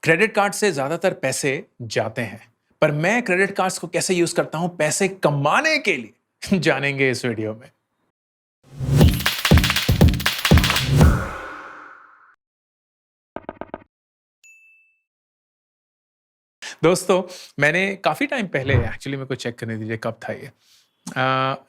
Credit card से ज़्यादातर पैसे जाते हैं, पर मैं क्रेडिट कार्ड्स को कैसे यूज़ करता हूँ पैसे कमाने के लिए जानेंगे इस वीडियो में। दोस्तों, मैंने काफ़ी टाइम पहले एक्चुअली मेरे को चेक करने दीजिए कब था ये।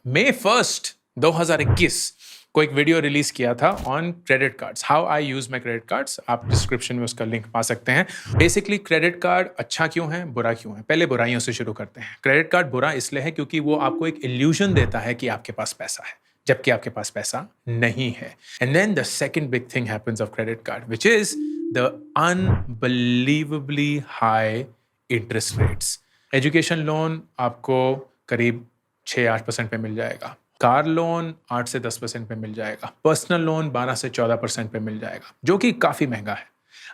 मई 1 2021 को एक वीडियो रिलीज किया था on credit cards, how I use my credit cards. आप डिस्क्रिप्शन में उसका लिंक पा सकते हैं। बेसिकली क्रेडिट कार्ड अच्छा क्यों है, बुरा क्यों है, पहले बुराइयों से शुरू करते हैं। क्रेडिट कार्ड बुरा इसलिए है क्योंकि वो आपको एक इल्यूजन देता है कि आपके पास पैसा है, जबकि आपके पास पैसा नहीं है। And then the second big thing happens of credit card, which is the unbelievably high interest rates. Education loan आपको करीब 6-8% पे मिल जाएगा, कार लोन 8 से 10% पे मिल जाएगा, पर्सनल लोन 12 से 14% पे मिल जाएगा, जो कि काफ़ी महंगा है।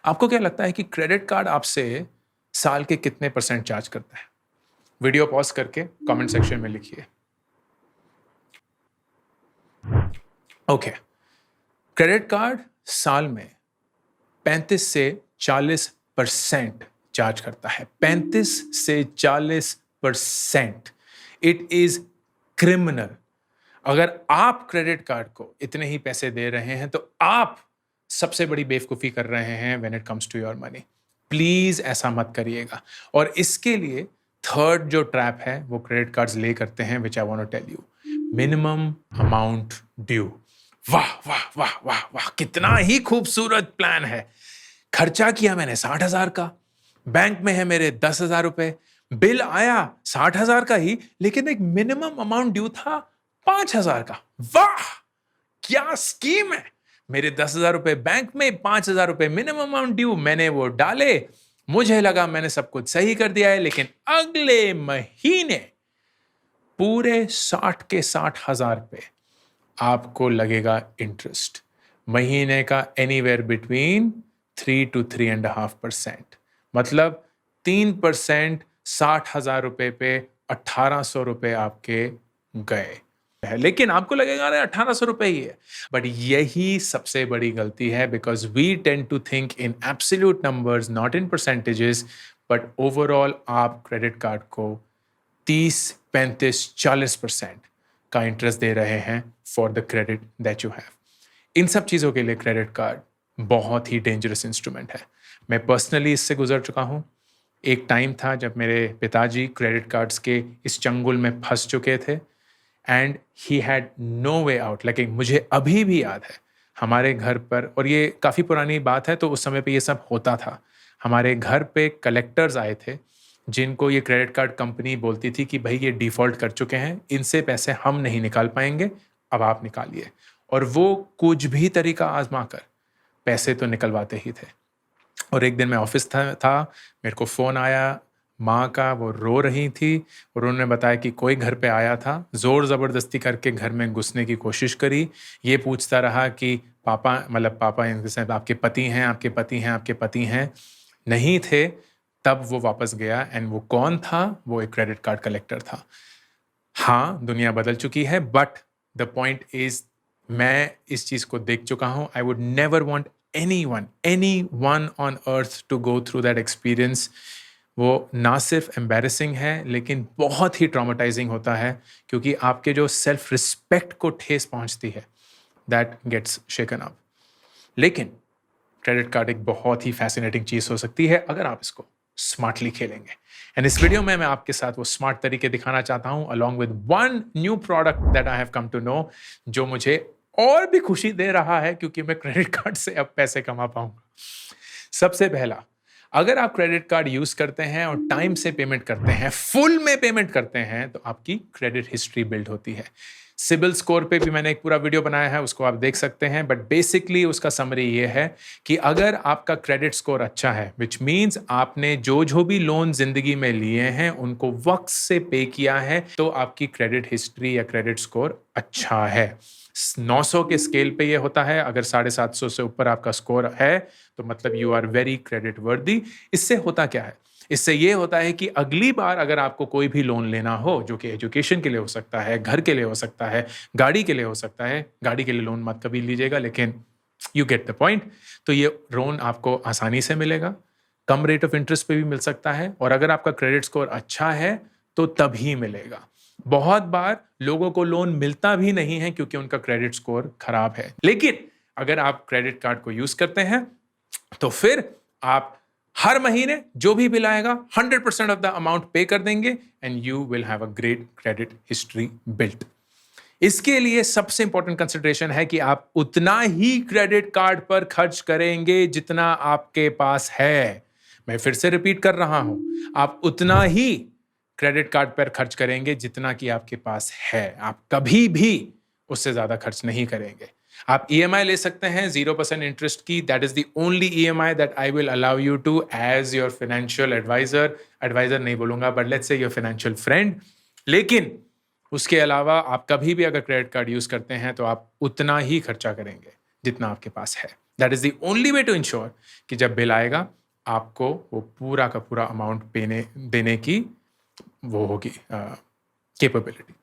आपको क्या लगता है कि क्रेडिट कार्ड आपसे साल के कितने परसेंट चार्ज करता है? वीडियो पॉज करके कमेंट सेक्शन में लिखिए। ओके, क्रेडिट कार्ड साल में 35 से 40% चार्ज करता है। 35 से 40%। It is criminal. अगर आप क्रेडिट कार्ड को इतने ही पैसे दे रहे हैं तो आप सबसे बड़ी बेवकूफ़ी कर रहे हैं when it comes to your money. Please ऐसा मत करिएगा। और इसके लिए थर्ड जो ट्रैप है वो क्रेडिट कार्ड्स ले करते हैं, which I want to tell you, minimum amount due. वाह वाह वाह वाह वाह, कितना ही खूबसूरत प्लान है। खर्चा किया मैंने 60,000 का, बैंक में है मेरे 10,000 रुपए, बिल आया 60,000 का ही, लेकिन एक मिनिमम अमाउंट ड्यू था 5,000 का। वाह, क्या स्कीम है। मेरे 10,000 रुपए बैंक में, 5,000 रुपए मिनिमम अमाउंट ड्यू, मैंने वो डाले। मुझे लगा मैंने सब कुछ सही कर दिया है, लेकिन अगले महीने पूरे 60 के 60,000 पे आपको लगेगा इंटरेस्ट, महीने का एनीवेयर बिटवीन 3 to 3.5%। मतलब 3%, 60,000 रुपए पे 1,800 रुपए आपके गए। लेकिन आपको लगेगा अरे 1,800 रुपए ही है, बट यही सबसे बड़ी गलती है, because we tend to think in absolute numbers, not in percentages, but overall आप क्रेडिट कार्ड को 30, 35, 40% का इंटरेस्ट दे रहे हैं for the credit that you have. इन सब चीज़ों के लिए क्रेडिट कार्ड बहुत ही डेंजरस इंस्ट्रूमेंट है। मैं पर्सनली इससे गुजर चुका हूँ। एक टाइम था जब मेरे पिताजी क्रेडिट कार्ड्स के इस चंगुल में फंस चुके थे and he had no way out. लेकिन मुझे अभी भी याद है हमारे घर पर, और ये काफ़ी पुरानी बात है तो उस समय पे ये सब होता था, हमारे घर पे कलेक्टर्स आए थे जिनको ये क्रेडिट कार्ड कंपनी बोलती थी कि भाई ये डिफ़ॉल्ट कर चुके हैं, इनसे पैसे हम नहीं निकाल पाएंगे, अब आप निकालिए। और वो कुछ भी तरीका आजमा कर पैसे तो निकलवाते ही थे। और एक दिन मैं ऑफिस था, मेरे को फ़ोन आया माँ का, वो रो रही थी और उन्होंने बताया कि कोई घर पे आया था, ज़ोर ज़बरदस्ती करके घर में घुसने की कोशिश करी। ये पूछता रहा कि पापा, मतलब पापा इन द सेंस आपके पति हैं, आपके पति हैं, आपके पति हैं। नहीं थे। तब वो वापस गया एंड वो कौन था? वो एक क्रेडिट कार्ड कलेक्टर था। हाँ, दुनिया बदल चुकी है, बट द पॉइंट इज़ मैं इस चीज़ को देख चुका हूँ। I would never want anyone on earth to go through that experience। वो ना सिर्फ एम्बैरेसिंग है लेकिन बहुत ही ट्रॉमेटाइजिंग होता है, क्योंकि आपके जो सेल्फ रिस्पेक्ट को ठेस पहुंचती है, दैट गेट्स शेकन अप। लेकिन क्रेडिट कार्ड एक बहुत ही फैसिनेटिंग चीज़ हो सकती है अगर आप इसको स्मार्टली खेलेंगे। एंड इस वीडियो में मैं आपके साथ वो स्मार्ट तरीके दिखाना चाहता हूं, along with one new product that I have come to know, जो मुझे और भी खुशी दे रहा है क्योंकि मैं क्रेडिट कार्ड से अब पैसे कमा पाऊंगा। सबसे पहला, अगर आप क्रेडिट कार्ड यूज करते हैं और टाइम से पेमेंट करते हैं, फुल में पेमेंट करते हैं, तो आपकी क्रेडिट हिस्ट्री बिल्ड होती है। सिबिल स्कोर पे भी मैंने एक पूरा वीडियो बनाया है, उसको आप देख सकते हैं, बट बेसिकली उसका समरी ये है कि अगर आपका क्रेडिट स्कोर अच्छा है, विच मीन्स आपने जो भी लोन जिंदगी में लिए हैं उनको वक्त से पे किया है, तो आपकी क्रेडिट हिस्ट्री या क्रेडिट स्कोर अच्छा है। 900 के स्केल पे ये होता है। अगर 750 से ऊपर आपका स्कोर है तो मतलब यू आर वेरी क्रेडिट वर्दी। इससे होता क्या है? इससे ये होता है कि अगली बार अगर आपको कोई भी लोन लेना हो, जो कि एजुकेशन के लिए हो सकता है, घर के लिए हो सकता है, गाड़ी के लिए हो सकता है, गाड़ी के लिए लोन मत कभी लीजिएगा, लेकिन यू गेट द पॉइंट, तो ये लोन आपको आसानी से मिलेगा, कम रेट ऑफ इंटरेस्ट पे भी मिल सकता है, और अगर आपका क्रेडिट स्कोर अच्छा है तो तभी मिलेगा। बहुत बार लोगों को लोन मिलता भी नहीं है क्योंकि उनका क्रेडिट स्कोर खराब है। लेकिन अगर आप क्रेडिट कार्ड को यूज करते हैं तो फिर आप हर महीने जो भी बिल आएगा 100% ऑफ द अमाउंट पे कर देंगे and you will have a great credit history built. इसके लिए सबसे इंपॉर्टेंट कंसिडरेशन है कि आप उतना ही क्रेडिट कार्ड पर खर्च करेंगे जितना आपके पास है। मैं फिर से रिपीट कर रहा हूं, आप उतना ही क्रेडिट कार्ड पर खर्च करेंगे जितना कि आपके पास है। आप कभी भी उससे ज्यादा खर्च नहीं करेंगे। आप ईएमआई ले सकते हैं 0% इंटरेस्ट की। That is the only EMI that I will allow you to as your financial adviser. Adviser नहीं बोलूंगा, but let's say your financial friend. लेकिन उसके अलावा आप कभी भी अगर क्रेडिट कार्ड यूज करते हैं तो आप उतना ही खर्चा करेंगे जितना आपके पास है। That is the only way to ensure कि जब बिल आएगा आपको वो पूरा का पूरा अमाउंट देने की वो होगी कैपेबिलिटी।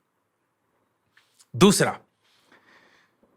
दूसरा,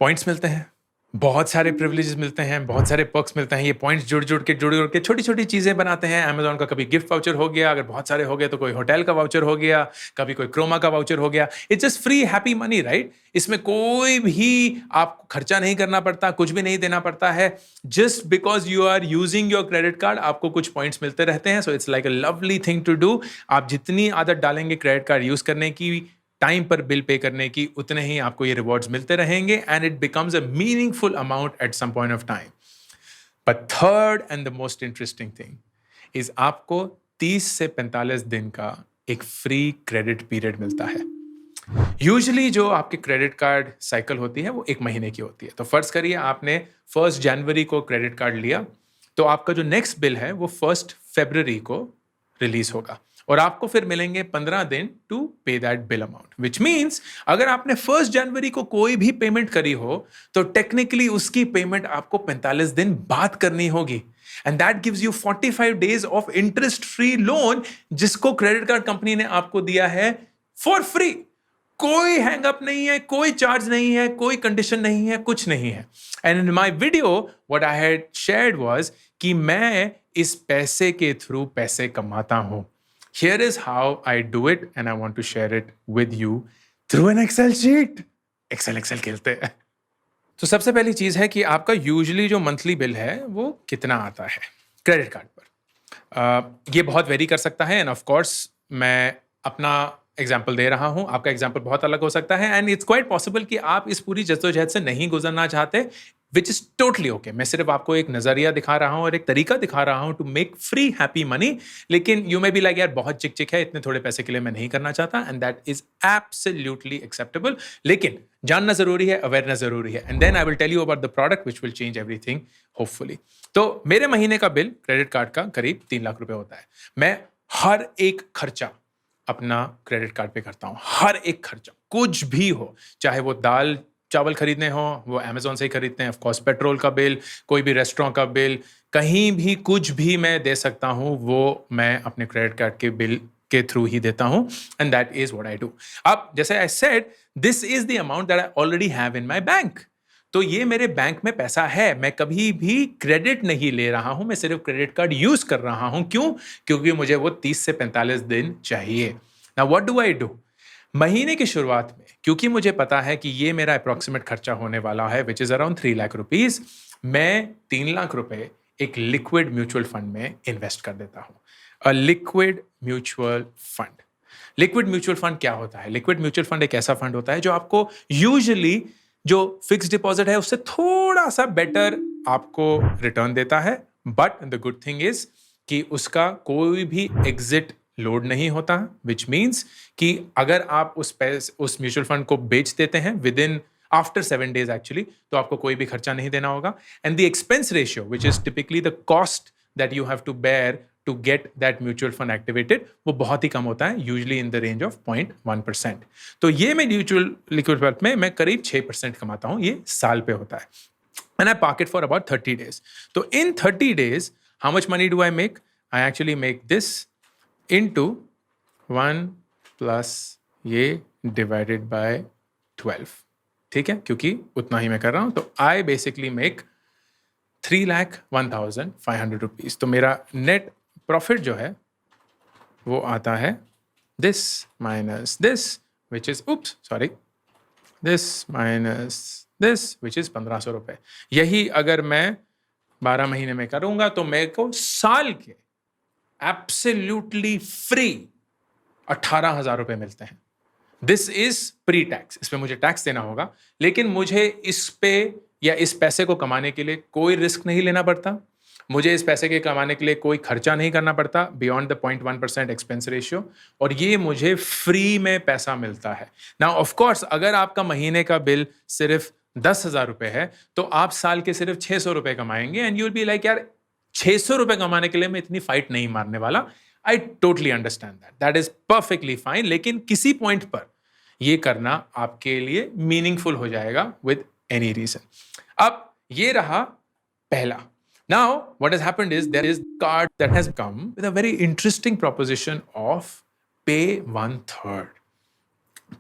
पॉइंट्स मिलते हैं, बहुत सारे प्रिविलेजेस मिलते हैं, बहुत सारे पर्क्स मिलते हैं। ये पॉइंट्स जुड़ के छोटी छोटी चीजें बनाते हैं। अमेजॉन का कभी गिफ्ट वाउचर हो गया, अगर बहुत सारे हो गए तो कोई होटल का वाउचर हो गया, कभी कोई क्रोमा का वाउचर हो गया। It's just free happy money, right? इसमें कोई भी आपको खर्चा नहीं करना पड़ता, कुछ भी नहीं देना पड़ता है। Just because you are using your credit card आपको कुछ पॉइंट्स मिलते रहते हैं। So it's like a lovely thing to do. आप जितनी आदत डालेंगे क्रेडिट कार्ड यूज करने की, टाइम पर बिल पे करने की, उतने ही आपको ये रिवॉर्ड्स मिलते रहेंगे and it becomes a meaningful amount at some point of time. But third and the most interesting thing is आपको 30 से 45 दिन का एक फ्री क्रेडिट पीरियड मिलता है। यूजुअली जो आपके क्रेडिट कार्ड साइकिल होती है वो 1 महीने की होती है। तो फर्ज करिए आपने 1 जनवरी को क्रेडिट कार्ड लिया, तो आपका जो नेक्स्ट बिल है वो 1 फरवरी को रिलीज होगा और आपको फिर मिलेंगे 15 दिन टू पे that bill amount. Which means अगर आपने 1 जनवरी को कोई भी पेमेंट करी हो तो टेक्निकली उसकी पेमेंट आपको 45 दिन बाद करनी होगी। And that gives you 45 days of interest free loan, जिसको क्रेडिट कार्ड कंपनी ने आपको दिया है फॉर फ्री। कोई हैंग अप नहीं है, कोई चार्ज नहीं है, कोई कंडीशन नहीं है, कुछ नहीं है। And in my video what I had shared was कि मैं इस पैसे के थ्रू पैसे कमाता हूं। Here is how I do it and I want to share it with you through an Excel sheet. Excel खेलते हैं। तो सबसे पहली चीज है कि आपका यूजुअली जो मंथली बिल है वो कितना आता है क्रेडिट कार्ड पर। ये बहुत वेरी कर सकता है एंड ऑफ कोर्स मैं अपना एग्जाम्पल दे रहा हूं, आपका एग्जाम्पल बहुत अलग हो सकता है एंड इट्स क्वाइट पॉसिबल कि आप इस पूरी जद्दोजहद से नहीं गुजरना चाहते, विच इज टोटली ओके। मैं सिर्फ आपको एक नजरिया दिखा रहा हूं और एक तरीका दिखा रहा हूं to make free happy money. लेकिन यू मे बी लाइक यार बहुत चिक चिक है, इतने थोड़े पैसे के लिए मैं नहीं करना चाहता, and that is absolutely acceptable. लेकिन जानना जरूरी है, अवेयरनेस जरूरी है, and then I will tell you about the product which will change everything hopefully. तो मेरे महीने का बिल क्रेडिट कार्ड का करीब 3 लाख रुपए होता है। मैं हर एक खर्चा अपना क्रेडिट कार्ड पे करता हूं, हर एक खर्चा, कुछ भी हो, चाहे वो दाल चावल खरीदने हो वो अमेजोन से ही खरीदते हैं, ऑफ कोर्स पेट्रोल का बिल, कोई भी रेस्टोरेंट का बिल, कहीं भी कुछ भी मैं दे सकता हूं वो मैं अपने क्रेडिट कार्ड के बिल के थ्रू ही देता हूं, and that is what I do. अब जैसे I said, this is the amount that I already have in my bank. तो ये मेरे बैंक में पैसा है, मैं कभी भी क्रेडिट नहीं ले रहा हूं, मैं सिर्फ क्रेडिट कार्ड यूज कर रहा हूं। क्यों? क्योंकि मुझे वो 30 से 45 दिन चाहिए। Now what do I do? महीने की शुरुआत में, क्योंकि मुझे पता है कि ये मेरा अप्रोक्सीमेट खर्चा होने वाला है which is around 3 lakh rupees, मैं 3 लाख रुपए एक लिक्विड म्यूचुअल फंड में इन्वेस्ट कर देता हूं। A liquid mutual fund. Liquid mutual fund क्या होता है? लिक्विड म्यूचुअल फंड एक ऐसा फंड होता है जो आपको यूजुअली जो फिक्स डिपॉजिट है उससे थोड़ा सा बेटर आपको रिटर्न देता है, but the good thing is कि उसका कोई भी एग्जिट लोड नहीं होता, विच मीन्स कि अगर आप उस म्यूचुअल फंड को बेच देते हैं within after 7 days actually, तो आपको कोई भी खर्चा नहीं देना होगा। And the expense ratio which is typically the cost that you have to bear to get that mutual fund activated, वो बहुत ही कम होता है, usually in the range of 0.1%। तो ये मैं म्यूचुअल लिक्विड फंड में मैं करीब 6% कमाता हूं, ये साल पे होता है। And I park it for about 30 days। तो इन 30 days how much money do I make? I actually make this into 1 plus ये डिवाइडेड बाय 12, ठीक है, क्योंकि उतना ही मैं कर रहा हूं। तो आई बेसिकली मेक 3,01,500 रुपीज। तो मेरा नेट प्रॉफिट जो है वो आता है this minus this which is this minus this which is 1500 रुपए। यही अगर मैं 12 महीने में करूंगा तो मेरे को साल के एब्सोल्युटली फ्री 18,000 रुपए मिलते हैं। दिस इज प्री टैक्स, इसमें मुझे टैक्स देना होगा, लेकिन मुझे इस पे या इस पैसे को कमाने के लिए कोई रिस्क नहीं लेना पड़ता, मुझे इस पैसे के कमाने के लिए कोई खर्चा नहीं करना पड़ता बियॉन्ड द 0.1% एक्सपेंस रेशियो, और ये मुझे फ्री में पैसा मिलता है। नाउ ऑफ कोर्स अगर आपका महीने का बिल सिर्फ 10,000 रुपए है तो आप साल के सिर्फ 600 रुपए कमाएंगे and you will be like यार 600 रुपए कमाने के लिए मैं इतनी फाइट नहीं मारने वाला। I totally understand that is perfectly fine, लेकिन किसी पॉइंट पर यह करना आपके लिए मीनिंगफुल हो जाएगा विद एनी रीजन। अब ये रहा पहला। Now, what has happened is there is a card that has come with a very interesting proposition of pay 1/3.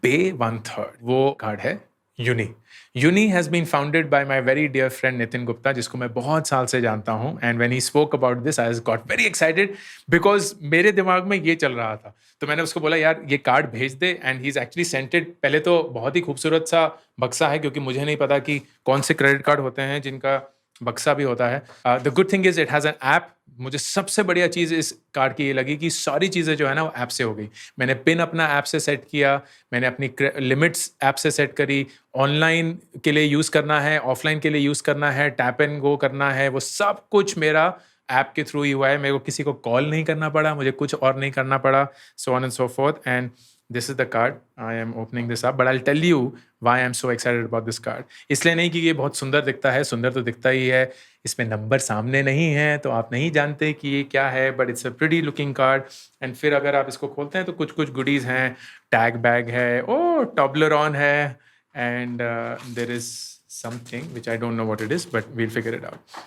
Pay 1/3. वो कार्ड है Uni. Uni has been founded by my very dear friend Nitin Gupta, जिसको मैं बहुत साल से जानता हूँ। And when he spoke about this, I got very excited because मेरे दिमाग में ये चल रहा था। तो मैंने उसको बोला यार ये कार्ड भेज दे, and he's actually sent it। पहले तो बहुत ही खूबसूरत सा बक्सा है, क्योंकि मुझे नहीं पता कि कौन से क्रेडिट कार्ड होते हैं जिनका बक्सा भी होता है। The good thing is it has an app. मुझे सबसे बढ़िया चीज़ इस कार्ड की ये लगी कि सारी चीज़ें जो है ना वो ऐप से हो गई। मैंने पिन अपना ऐप से सेट किया, मैंने अपनी लिमिट्स ऐप से सेट करी, ऑनलाइन के लिए यूज़ करना है, ऑफलाइन के लिए यूज़ करना है, टैप एंड गो करना है, वो सब कुछ मेरा ऐप के थ्रू ही हुआ है। मेरे को किसी को कॉल नहीं करना पड़ा, मुझे कुछ और नहीं करना पड़ा, so on and so fourth. And this is the card. I am opening this up, but I'll tell you why I'm so excited about this card. इसलिए नहीं कि ये बहुत सुंदर दिखता है, सुंदर तो दिखता ही है, इसमें नंबर सामने नहीं है तो आप नहीं जानते कि ये क्या है, but it's a pretty looking card. And फिर अगर आप इसको खोलते हैं तो कुछ कुछ goodies हैं, टैग बैग है, Toblerone है, and there is something which I don't know what it is, but we'll figure it out.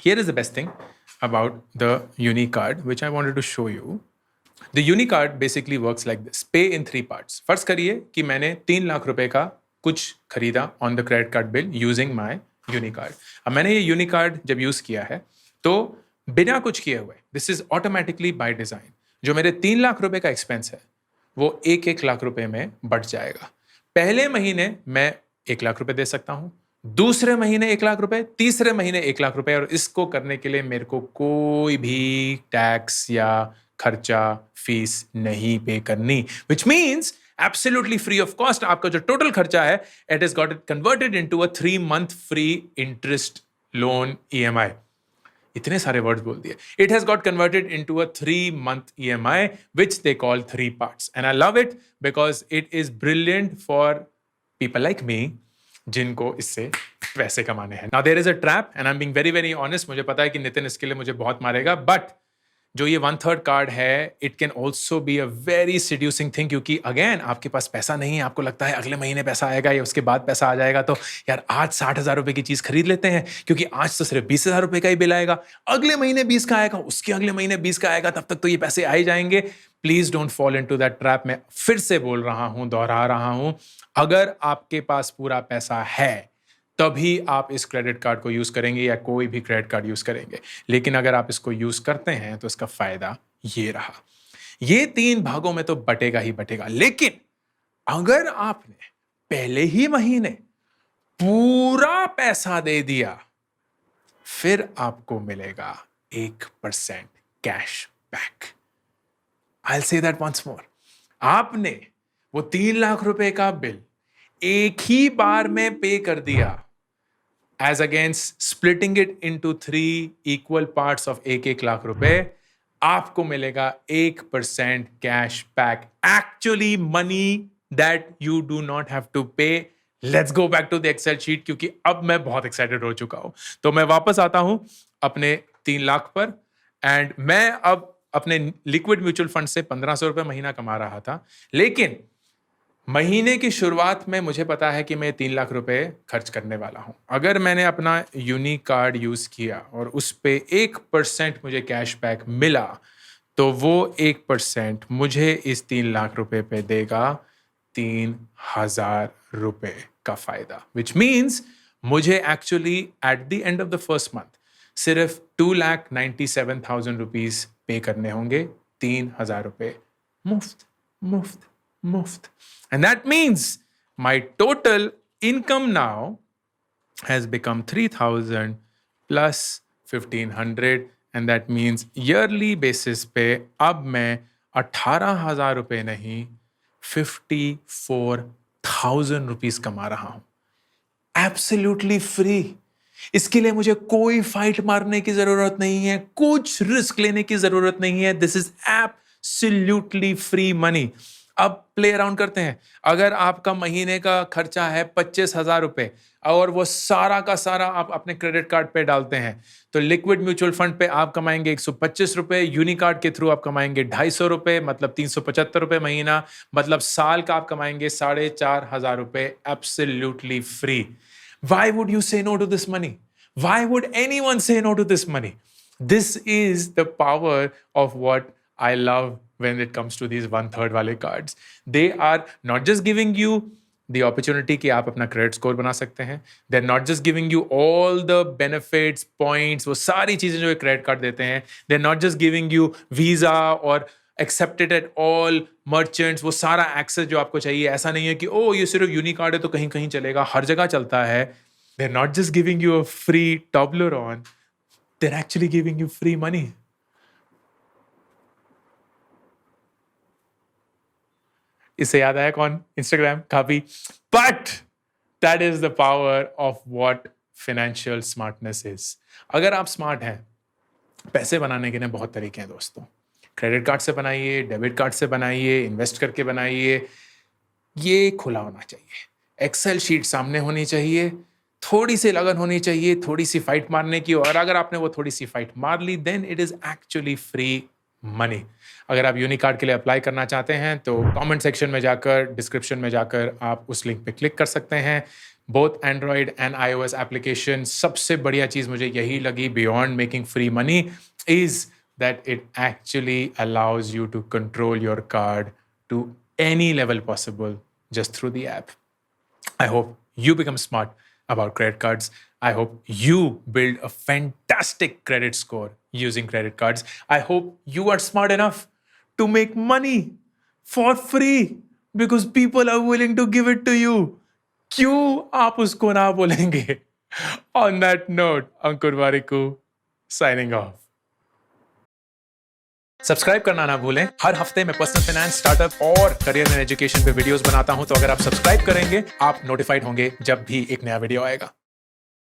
Here is the best thing about the Uni card, which I wanted to show you. The Uni card basically works like this. Pay in 3 parts. फर्ज करिए कि मैंने 3 लाख रुपए का कुछ खरीदा on the credit card bill using my Uni card. अब मैंने ये Uni card जब यूज किया है तो बिना कुछ किए हुए, this is automatically by design, जो मेरे 3 लाख रुपए का एक्सपेंस है वो 1 लाख रुपए में बढ़ जाएगा। पहले महीने मैं 1 लाख रुपए दे सकता हूं, दूसरे महीने 1 लाख रुपए, तीसरे महीने 1 लाख रुपए, और इसको करने के लिए मेरे को कोई भी टैक्स या खर्चा फीस नहीं पे करनी, which means absolutely free of cost। आपका जो टोटल खर्चा है it has got it converted into a 3-month free interest loan EMI। इतने सारे वर्ड्स बोल दिए। It has got converted into a 3-month EMI which they call 3 parts, and I love it because it is brilliant for people like me जिनको इससे पैसे कमाने हैं। Now there is a trap and I'm being very very honest। मुझे पता है कि नितिन इसके लिए मुझे बहुत मारेगा, बट जो ये 1/3 कार्ड है it can also be a very seducing thing, क्योंकि अगेन आपके पास पैसा नहीं है, आपको लगता है अगले महीने पैसा आएगा या उसके बाद पैसा आ जाएगा, तो यार आज 60,000 रुपए की चीज खरीद लेते हैं क्योंकि आज तो सिर्फ 20,000 रुपए का ही बिल आएगा, अगले महीने 20 का आएगा, उसके अगले महीने 20 का आएगा, तब तक तो ये पैसे आ ही जाएंगे। Please don't fall into that trap. मैं फिर से बोल रहा हूं, दोहरा रहा हूं, अगर आपके पास पूरा पैसा है तभी आप इस क्रेडिट कार्ड को यूज करेंगे या कोई भी क्रेडिट कार्ड यूज करेंगे, लेकिन अगर आप इसको यूज करते हैं तो इसका फायदा ये रहा। ये 3 भागों में तो बटेगा ही बटेगा, लेकिन अगर आपने पहले ही महीने पूरा पैसा दे दिया फिर आपको मिलेगा 1% cash back. I will say that once more. आपने वो 3 लाख रुपए का बिल एक ही बार में पे कर दिया, as against splitting it into 3 equal parts of 1 lakh रुपए, आपको मिलेगा 1% cash back. Actually money that you do not have to pay. Let's go back to the excel sheet, क्योंकि अब मैं बहुत एक्साइटेड हो चुका हूं। तो मैं वापस आता हूं अपने 3 लाख पर, एंड मैं अब अपने लिक्विड म्यूचुअल फंड से 1500 रुपए महीना कमा रहा था, लेकिन महीने की शुरुआत में मुझे पता है कि मैं 3 लाख रुपए खर्च करने वाला हूं। अगर मैंने अपना यूनी कार्ड यूज किया और उस पे 1% मुझे कैशबैक मिला, तो वो 1% मुझे इस 3 लाख रुपए पे देगा 3,000 रुपए का फायदा, विच मीन्स मुझे actually at the end of the first month सिर्फ 2,97,000 रुपीज पे करने होंगे, 3,000 रुपए मुफ्त मुफ्त मुफ्त. And that means my total income now has become 3,000 plus 1,500, and that means yearly basis पे अब मैं 18,000 रुपए नहीं 54,000 रुपीज कमा रहा हूं, एब्सोल्युटली फ्री. इसके लिए मुझे कोई फाइट मारने की जरूरत नहीं है, कुछ रिस्क लेने की जरूरत नहीं है. This is absolutely free money. अब प्ले अराउंड करते हैं. अगर आपका महीने का खर्चा है 25,000 रुपए और वो सारा का सारा आप अपने क्रेडिट कार्ड पे डालते हैं, तो लिक्विड म्यूचुअल फंड पे आप कमाएंगे 125 रुपए, यूनिकार्ड के थ्रू आप कमाएंगे 250 रुपए, मतलब 375 रुपए महीना, मतलब साल का आप कमाएंगे 4,500 रुपए absolutely free. Why would you say no to this money? Why would anyone say no to this money? This is the power of what I love when it comes to these 1/3 वाले cards. They are not just giving you the opportunity कि आप अपना credit score बना सकते हैं. They're not just giving you all the benefits, points, वो सारी चीजें जो credit card देते हैं. They're not just giving you visa और accepted at all merchants, वो सारा access जो आपको चाहिए. ऐसा नहीं है कि ओ ये सिर्फ यूनिकार्ड है तो कहीं कहीं चलेगा, हर जगह चलता है. They're not just giving you a free Toblerone, they're actually giving you free money. इससे याद आया कौन? Instagram, काफी. But that is the power of what financial smartness is. अगर आप स्मार्ट हैं, पैसे बनाने के लिए बहुत तरीके हैं दोस्तों. क्रेडिट कार्ड से बनाइए, डेबिट कार्ड से बनाइए, इन्वेस्ट करके बनाइए. ये खुला होना चाहिए, एक्सेल शीट सामने होनी चाहिए, थोड़ी सी लगन होनी चाहिए, थोड़ी सी फाइट मारने की. और अगर आपने वो थोड़ी सी फाइट मार ली, then it is actually free money. अगर आप यूनिकार्ड के लिए अप्लाई करना चाहते हैं तो कमेंट सेक्शन में जाकर, डिस्क्रिप्शन में जाकर आप उस लिंक पे क्लिक कर सकते हैं. Both Android and iOS application. सबसे बढ़िया चीज मुझे यही लगी beyond making free money is that it actually allows you to control your card to any level possible just through the app. I hope you become smart about credit cards. I hope you build a fantastic credit score using credit cards. I hope you are smart enough to make money for free because people are willing to give it to you. क्यों आप उसको ना बोलेंगे? On that note, Ankur Warikoo signing off. Subscribe करना ना भूलें. हर हफ्ते मैं पर्सनल फाइनेंस, स्टार्टअप और करियर एंड एजुकेशन पे वीडियोस बनाता हूं, तो अगर आप सब्सक्राइब करेंगे आप नोटिफाइड होंगे जब भी एक नया वीडियो आएगा.